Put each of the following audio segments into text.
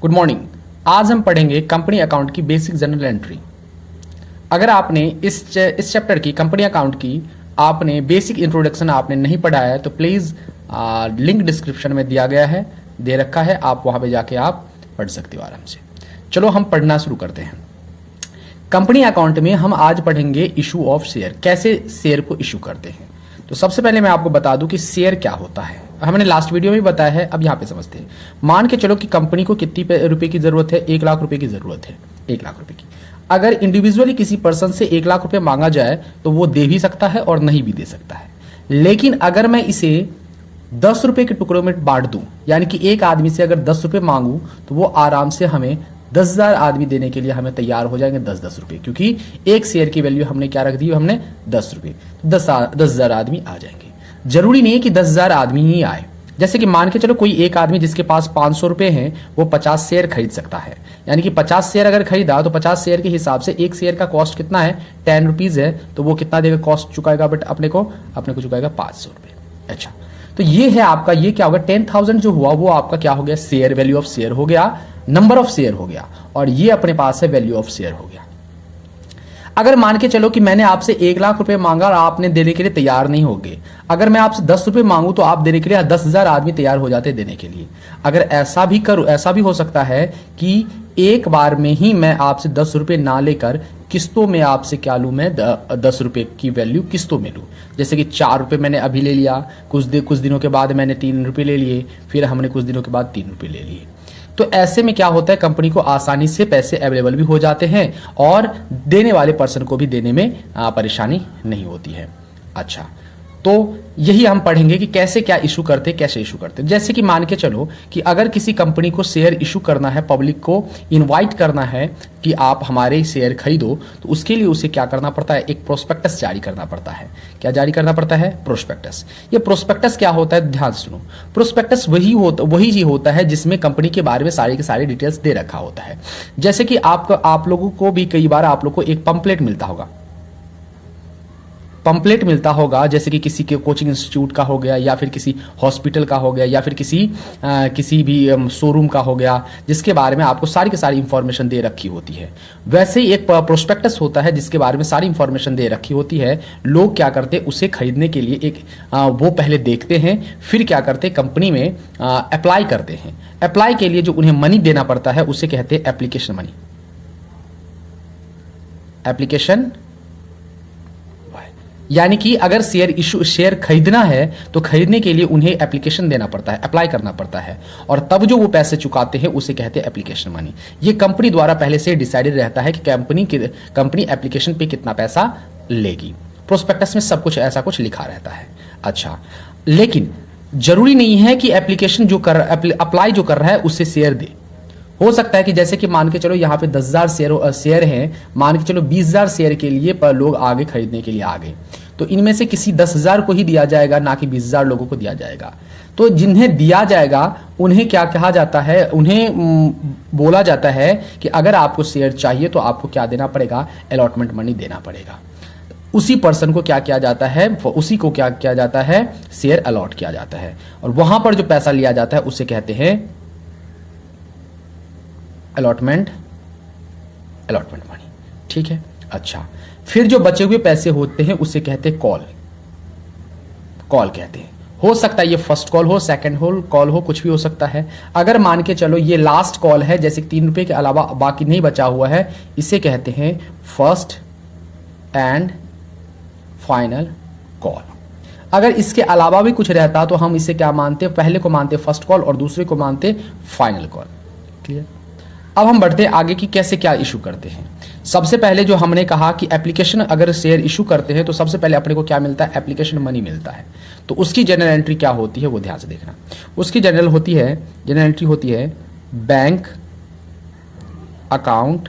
Good morning. आज हम पढ़ेंगे कंपनी अकाउंट की बेसिक जनरल एंट्री। अगर आपने इस चैप्टर की कंपनी अकाउंट की आपने बेसिक इंट्रोडक्शन आपने नहीं पढ़ा है तो प्लीज़ लिंक डिस्क्रिप्शन में दिया गया है, दे रखा है, आप वहाँ पे जाके आप पढ़ सकते हो आराम से। चलो हम पढ़ना शुरू करते हैं। कंपनी अकाउंट में हम आज पढ़ेंगे इशू ऑफ शेयर, कैसे शेयर को इशू करते हैं। तो सबसे पहले मैं आपको बता दूं कि शेयर क्या होता है। हमने लास्ट वीडियो में बताया है, अब यहाँ पे समझते हैं। मान के चलो कि कंपनी को कितनी रुपए की जरूरत है, 1 लाख रुपए की जरूरत है, 1 लाख रुपए की। अगर इंडिविजुअली किसी पर्सन से 1 लाख रुपए मांगा जाए तो वो दे भी सकता है और नहीं भी दे सकता है। लेकिन अगर मैं इसे 10 रुपए के टुकड़ों में बांट दूं, यानी कि एक आदमी से अगर 10 रुपए मांगू तो वो आराम से हमें 10,000 आदमी देने के लिए हमें तैयार हो जाएंगे, 10-10 रुपए, क्योंकि एक शेयर की वैल्यू हमने क्या रख दी, हमने 10 रुपए, 10,000 आदमी आ जाएंगे। जरूरी नहीं है कि 10,000 आदमी ही आए। जैसे कि मान के चलो कोई एक आदमी जिसके पास 500 रुपए हैं वो 50 शेयर खरीद सकता है, यानी कि 50 शेयर अगर खरीदा तो 50 शेयर के हिसाब से एक शेयर का कॉस्ट कितना है, 10 रुपीज है, तो वो कितना देगा कॉस्ट चुकाएगा, बट अपने को चुकाएगा 500 रुपए। अच्छा, तो ये है आपका, ये क्या होगा, 10,000 जो हुआ वो आपका क्या हो गया, शेयर, वैल्यू ऑफ शेयर हो गया, नंबर ऑफ शेयर हो गया, और ये अपने पास है वैल्यू ऑफ शेयर हो गया। अगर मान के चलो कि मैंने आपसे 1 लाख रुपए मांगा और आपने देने के लिए तैयार नहीं होगे, अगर मैं आपसे 10 रुपए मांगू तो आप देने के लिए 10,000 आदमी तैयार हो जाते देने के लिए। अगर ऐसा भी करूं, ऐसा भी हो सकता है कि एक बार में ही मैं आपसे 10 रुपए ना लेकर किस्तों में आपसे क्या लूं, मैं 10 रुपए की वैल्यू किस्तों में लूं। जैसे कि 4 रुपए मैंने अभी ले लिया, कुछ दिनों के बाद मैंने 3 रुपए ले लिए, फिर हमने कुछ दिनों के बाद 3 रुपए ले लिए। तो ऐसे में क्या होता है, कंपनी को आसानी से पैसे अवेलेबल भी हो जाते हैं और देने वाले पर्सन को भी देने में परेशानी नहीं होती है। अच्छा, तो यही हम पढ़ेंगे कि कैसे क्या इशू करते, कैसे इशू करते। जैसे कि मान के चलो कि अगर किसी कंपनी को शेयर इशू करना है, पब्लिक को इनवाइट करना है कि आप हमारे शेयर खरीदो, तो उसके लिए उसे क्या करना पड़ता है, एक प्रोस्पेक्टस जारी करना पड़ता है। क्या जारी करना पड़ता है, प्रोस्पेक्टस। ये प्रोस्पेक्टस क्या होता है, ध्यान से सुनो। प्रोस्पेक्टस वही जी होता है जिसमें कंपनी के बारे में सारी की सारी डिटेल्स दे रखा होता है। जैसे कि आप लोगों को भी कई बार आप लोग को एक पंपलेट मिलता होगा, जैसे कि किसी के कोचिंग इंस्टीट्यूट का हो गया, या फिर किसी हॉस्पिटल का हो गया, या फिर किसी भी शोरूम का हो गया, जिसके बारे में आपको सारी की सारी इंफॉर्मेशन दे रखी होती है। वैसे ही एक प्रोस्पेक्टस होता है जिसके बारे में सारी इंफॉर्मेशन दे रखी होती है। लोग क्या करते हैं, उसे खरीदने के लिए वो पहले देखते हैं, फिर क्या करते हैं, कंपनी में अप्लाई करते हैं। अप्लाई के लिए जो उन्हें मनी देना पड़ता है उसे कहते हैं एप्लीकेशन मनी। एप्लीकेशन, यानी कि अगर शेयर खरीदना है तो खरीदने के लिए उन्हें एप्लीकेशन देना पड़ता है, अप्लाई करना पड़ता है, और तब जो वो पैसे चुकाते हैं उसे कहते हैं एप्लीकेशन मनी। ये कंपनी द्वारा पहले से डिसाइडेड रहता है कि कंपनी एप्लीकेशन पे कितना पैसा लेगी। प्रोस्पेक्टस में सब कुछ ऐसा कुछ लिखा रहता है। अच्छा, लेकिन जरूरी नहीं है कि एप्लीकेशन अप्लाई जो कर रहा है उससे शेयर दे। हो सकता है कि जैसे कि मान के चलो यहाँ पे 10,000 शेयर हैं, मान के चलो 20,000 शेयर के लिए पर लोग आगे खरीदने के लिए आ गए, तो इनमें से किसी 10,000 को ही दिया जाएगा, ना कि 20,000 लोगों को दिया जाएगा। तो जिन्हें दिया जाएगा उन्हें क्या कहा जाता है, उन्हें बोला जाता है कि अगर आपको शेयर चाहिए तो आपको क्या देना पड़ेगा, अलॉटमेंट मनी देना पड़ेगा। उसी पर्सन को क्या किया जाता है, उसी को क्या किया जाता है, शेयर अलॉट किया जाता है, और वहां पर जो पैसा लिया जाता है उसे कहते हैं अलॉटमेंट मनी। ठीक है। अच्छा, फिर जो बचे हुए पैसे होते हैं उसे कहते हैं कॉल कहते हैं। हो सकता है ये फर्स्ट कॉल हो, सेकंड कॉल हो, कुछ भी हो सकता है। अगर मान के चलो ये लास्ट कॉल है, जैसे 3 रुपए के अलावा बाकी नहीं बचा हुआ है, इसे कहते हैं फर्स्ट एंड फाइनल कॉल। अगर इसके अलावा भी कुछ रहता तो हम इसे क्या मानते, पहले को मानते फर्स्ट कॉल और दूसरे को मानते फाइनल कॉल। क्लियर। अब हम बढ़ते हैं आगे कि कैसे क्या इशू करते हैं। सबसे पहले जो हमने कहा कि एप्लीकेशन अगर शेयर इशू करते हैं तो सबसे पहले अपने को क्या मिलता है, एप्लीकेशन मनी मिलता है। तो उसकी जनरल एंट्री क्या होती है वो ध्यान से देखना। उसकी जनरल एंट्री होती है bank account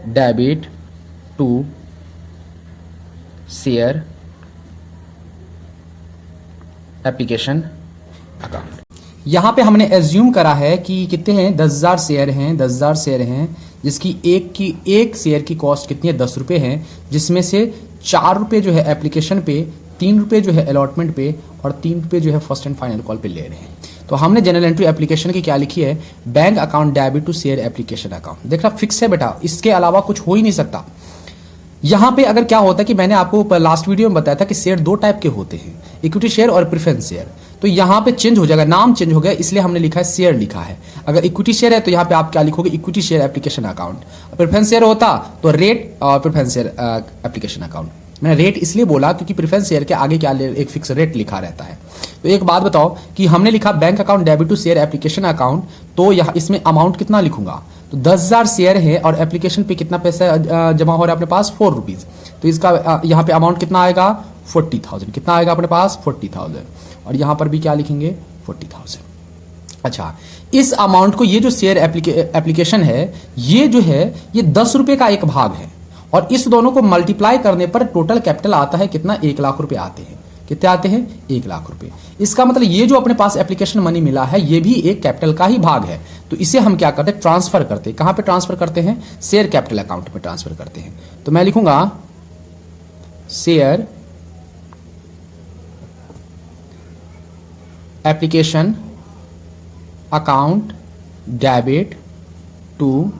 debit to share application account. यहां पे हमने एज्यूम करा है कि कितने हैं, 10,000 शेयर हैं, जिसकी एक शेयर की कॉस्ट कितनी है, 10 रुपए है, जिसमें से 4 रुपए जो है एप्लीकेशन पे, 3 रुपए जो है अलॉटमेंट पे, और 3 रुपए जो है फर्स्ट एंड फाइनल कॉल पे ले रहे हैं। तो हमने जनरल एंट्री एप्लीकेशन की क्या लिखी है, bank account debit to share application account. देखना फिक्स है बेटा, इसके अलावा कुछ हो ही नहीं सकता। यहां पे अगर क्या होता है कि मैंने आपको लास्ट वीडियो में बताया था कि शेयर दो टाइप के होते हैं, इक्विटी शेयर और प्रेफरेंस शेयर। तो यहां पे चेंज हो जाएगा, नाम चेंज हो गया, इसलिए हमने लिखा है शेयर लिखा है। अगर इक्विटी शेयर है तो यहां पे आप क्या लिखोगे, equity share application account. Preference share होता तो rate preference share application account. मैंने रेट इसलिए बोला क्योंकि प्रेफरेंस शेयर के आगे क्या एक फिक्स रेट लिखा रहता है। तो एक बात बताओ कि हमने लिखा bank account debit to share application account, तो यहाँ इसमें अमाउंट कितना लिखूंगा, तो 10,000 शेयर है और एप्लीकेशन पे कितना पैसा जमा हो रहा है अपने पास, 4 रुपीज। तो इसका यहाँ पे अमाउंट कितना आएगा, 40,000। कितना आएगा अपने पास, 40,000। और यहाँ पर भी क्या लिखेंगे, 40,000। अच्छा, इस अमाउंट को, ये जो शेयर एप्लीकेशन है, ये जो है ये 10 रुपए का एक भाग है, और इस दोनों को मल्टीप्लाई करने पर टोटल कैपिटल आता है कितना, 1 लाख रुपए आते हैं। कितने आते हैं, 1 लाख रुपए। इसका मतलब ये जो अपने पास एप्लीकेशन मनी मिला है ये भी एक कैपिटल का ही भाग है। तो इसे हम क्या करते हैं, ट्रांसफर करते हैं। कहां पे ट्रांसफर करते हैं, शेयर कैपिटल अकाउंट में ट्रांसफर करते हैं। तो मैं लिखूंगा share application account debit to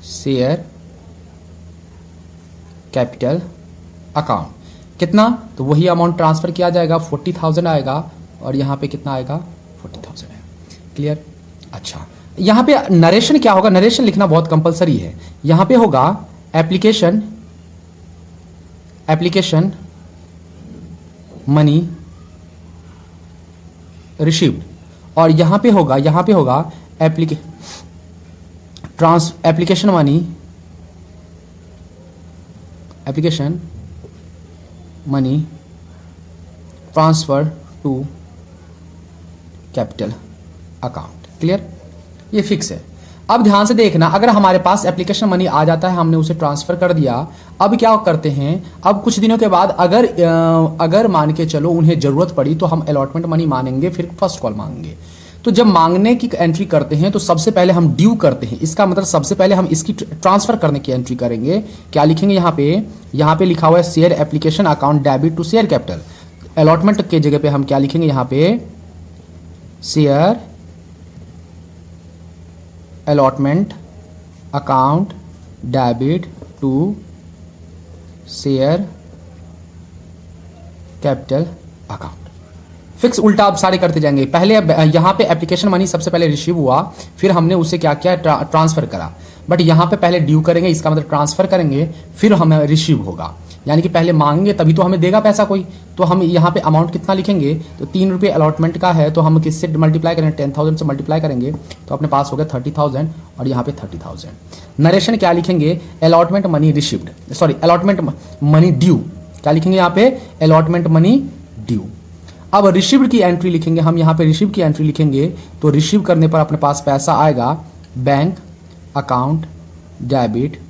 share capital account. कितना, तो वही अमाउंट ट्रांसफर किया जाएगा, 40,000 आएगा, और यहां पे कितना आएगा, 40,000 है। क्लियर। अच्छा, यहां पे नरेशन क्या होगा, नरेशन लिखना बहुत कंपलसरी है। यहां पे होगा एप्लीकेशन मनी रिसीव्ड, और यहां पे होगा application money transfer to capital account. Clear, ये फिक्स है। अब ध्यान से देखना, अगर हमारे पास एप्लीकेशन मनी आ जाता है, हमने उसे ट्रांसफर कर दिया, अब क्या करते हैं, अब कुछ दिनों के बाद अगर मान के चलो उन्हें जरूरत पड़ी तो हम अलॉटमेंट मनी मांगेंगे, फिर फर्स्ट कॉल मांगेंगे। तो जब मांगने की एंट्री करते हैं तो सबसे पहले हम ड्यू करते हैं। इसका मतलब सबसे पहले हम इसकी ट्रांसफर करने की एंट्री करेंगे। क्या लिखेंगे, यहाँ पे लिखा हुआ है share application account debit to share capital. Allotment के जगह पे हम क्या लिखेंगे, यहाँ पे share allotment account debit to share capital account. Fix उल्टा आप सारे करते जाएंगे। पहले यहां पे एप्लीकेशन मनी सबसे पहले रिसीव हुआ, फिर हमने उसे क्या किया, ट्रांसफर करा। बट यहां पे पहले ड्यू करेंगे, इसका मतलब ट्रांसफर करेंगे, फिर हमें रिसीव होगा। यानी कि पहले मांगेंगे तभी तो हमें देगा पैसा कोई। तो हम यहाँ पे अमाउंट कितना लिखेंगे, तो 3 रुपये अलॉटमेंट का है, तो हम किससे मल्टीप्लाई करेंगे, 10,000 से मल्टीप्लाई करेंगे, तो अपने पास हो गया 30,000, और यहाँ पे 30,000। नरेशन क्या लिखेंगे, allotment money received, allotment money due. क्या लिखेंगे यहाँ पे, अलॉटमेंट मनी ड्यू। अब रिसीव्ड की एंट्री लिखेंगे, हम यहाँ पे रिसीव की एंट्री लिखेंगे, तो रिसीव करने पर अपने पास पैसा आएगा बैंक अकाउंट डेबिट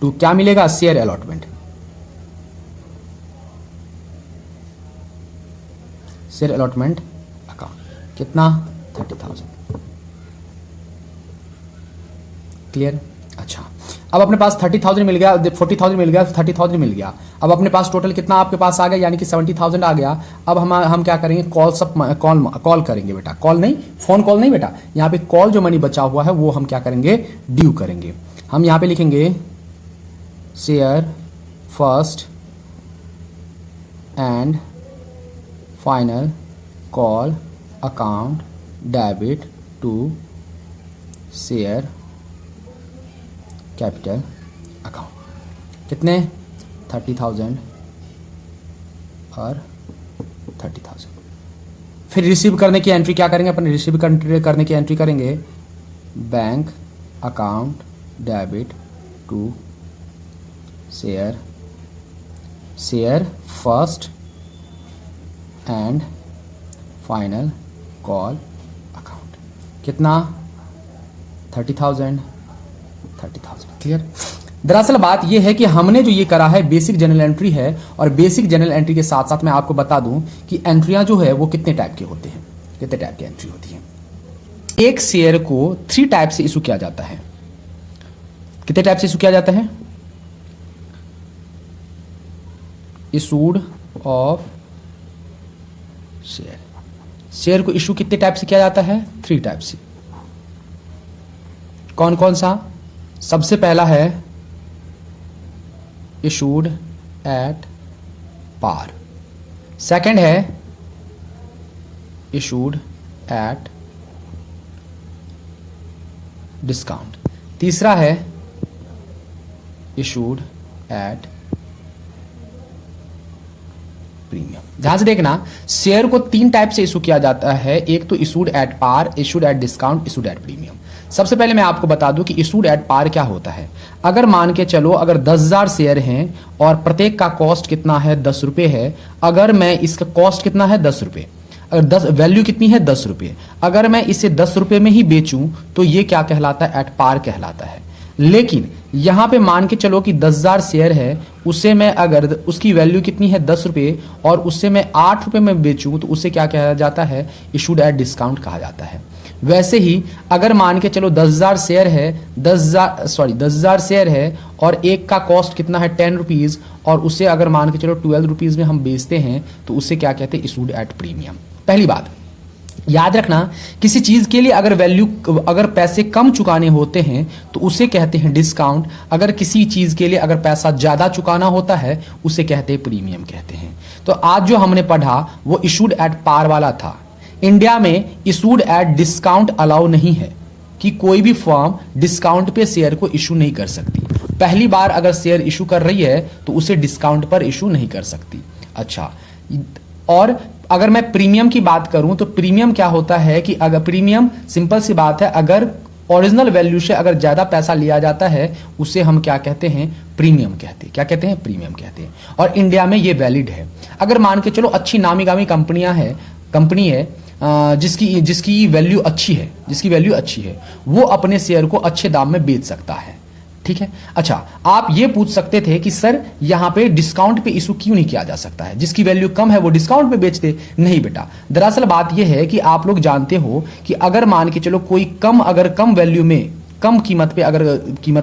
टू क्या मिलेगा, share allotment. Share allotment account कितना, 30,000। क्लियर। अच्छा, अब अपने पास 30,000 मिल गया, 40,000 मिल गया, 30,000 मिल गया। अब अपने पास टोटल कितना आपके पास आ गया, यानी कि 70,000 आ गया। अब हम क्या करेंगे, कॉल करेंगे बेटा, फोन कॉल नहीं बेटा, यहाँ पे कॉल जो मनी बचा हुआ है वो हम क्या करेंगे, ड्यू करेंगे। हम यहाँ पे लिखेंगे share first and final call account debit to share capital account. कितने, 30,000 और 30,000। फिर रिसीव करने की एंट्री क्या करेंगे, अपन रिसीव करने की एंट्री करेंगे, bank account debit to share first and final call account. कितना, 30,000। क्लियर। दरअसल बात यह है कि हमने जो ये करा है बेसिक जनरल एंट्री है, और बेसिक जनरल एंट्री के साथ साथ मैं आपको बता दूं कि एंट्रियां जो है वो कितने टाइप के होते हैं, कितने टाइप की एंट्री होती है। एक शेयर को 3 टाइप से इशू किया जाता है। कितने टाइप से इशू किया जाता है, इशूड ऑफ शेयर को इशू कितने टाइप से किया जाता है? 3 टाइप से। कौन कौन सा? सबसे पहला है इशूड एट पार, सेकंड है इशूड एट डिस्काउंट, तीसरा है इशूड एट प्रीमियम। ध्यान से देखना, शेयर को 3 टाइप से इशू किया जाता है। एक तो issued at par, issued at discount, issued at premium. सबसे पहले मैं आपको बता दूं कि इशूड एट पार क्या होता है। अगर मान के चलो अगर 10,000 शेयर हैं और प्रत्येक का कॉस्ट कितना है? 10 रुपए है। अगर मैं इसका कॉस्ट कितना है? 10 रुपए। अगर 10 वैल्यू कितनी है? 10 रुपए। अगर मैं इसे 10 रुपए में ही बेचूं तो ये क्या कहलाता है? एट पार कहलाता है। लेकिन यहां पे मान के चलो कि 10,000 शेयर है, उसे मैं अगर उसकी वैल्यू कितनी है? 10 रुपए, और उससे मैं 8 रुपए में बेचूं तो उसे क्या कहा जाता है? इशूड एट डिस्काउंट कहा जाता है। वैसे ही अगर मान के चलो 10,000 शेयर है, 10,000 शेयर है और एक का कॉस्ट कितना है? 10 रुपीज, और उसे अगर मान के चलो 12 रुपीज में हम बेचते हैं तो उसे क्या कहते हैं? Issued at premium. पहली बात याद रखना, किसी चीज के लिए अगर पैसे कम चुकाने होते हैं तो उसे कहते हैं डिस्काउंट। अगर किसी चीज के लिए अगर पैसा ज्यादा चुकाना होता है उसे कहते हैं प्रीमियम कहते हैं। तो आज जो हमने पढ़ा वो इशूड एट पार वाला था। इंडिया में इशूड एट डिस्काउंट अलाउ नहीं है कि कोई भी फर्म डिस्काउंट पे शेयर को इशू नहीं कर सकती। पहली बार अगर शेयर इशू कर रही है तो उसे डिस्काउंट पर इशू नहीं कर सकती। अच्छा, और अगर मैं प्रीमियम की बात करूं तो प्रीमियम क्या होता है कि अगर प्रीमियम सिंपल सी बात है, अगर ओरिजिनल वैल्यू से अगर ज्यादा पैसा लिया जाता है उसे हम क्या कहते हैं? प्रीमियम कहते हैं। क्या कहते हैं? प्रीमियम कहते हैं। और इंडिया में ये वैलिड है। अगर मान के चलो अच्छी नामी गामी कंपनी है जिसकी वैल्यू अच्छी है, वो अपने शेयर को अच्छे दाम में बेच सकता है। ठीक है। अच्छा, आप ये पूछ सकते थे कि सर यहां पे डिस्काउंट पे इशू क्यों नहीं किया जा सकता है? जिसकी वैल्यू कम है वो डिस्काउंट पे बेचते। नहीं बेटा, दरअसल बात यह है कि आप लोग जानते हो कि अगर मान के चलो कोई कम वैल्यू में कम कीमत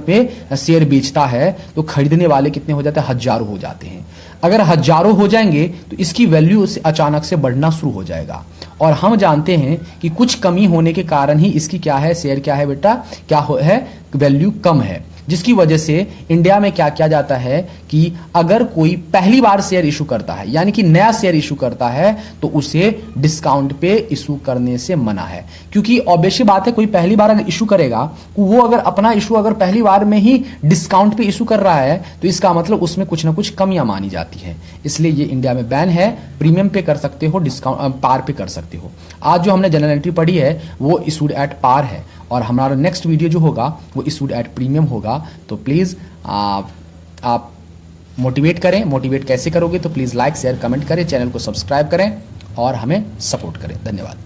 पे शेयर बेचता है तो खरीदने वाले कितने हो जाते हैं? हजारों हो जाते हैं। अगर हजारों हो जाएंगे तो इसकी वैल्यू अचानक से बढ़ना शुरू हो जाएगा। और हम जानते हैं कि कुछ कमी होने के कारण ही इसकी क्या है? शेयर क्या है बेटा? है वैल्यू कम है। जिसकी वजह से इंडिया में क्या किया जाता है कि अगर कोई पहली बार शेयर इशू करता है, यानी कि नया शेयर इशू करता है, तो उसे डिस्काउंट पे इशू करने से मना है। क्योंकि ऑब्वियस बात है, कोई पहली बार अगर इशू करेगा, वो अगर अपना इशू अगर पहली बार में ही डिस्काउंट पे इशू कर रहा है तो इसका मतलब उसमें कुछ ना कुछ कमियां मानी जाती है। इसलिए ये इंडिया में बैन है। प्रीमियम पे कर सकते हो, डिस्काउंट पार पे कर सकते हो। आज जो हमने जनरल एंट्री पढ़ी है वो इशूड एट पार है, और हमारा नेक्स्ट वीडियो जो होगा वो इशूड एट प्रीमियम होगा। तो प्लीज़ आप मोटिवेट कैसे करोगे? तो प्लीज़ लाइक शेयर कमेंट करें, चैनल को सब्सक्राइब करें और हमें सपोर्ट करें। धन्यवाद।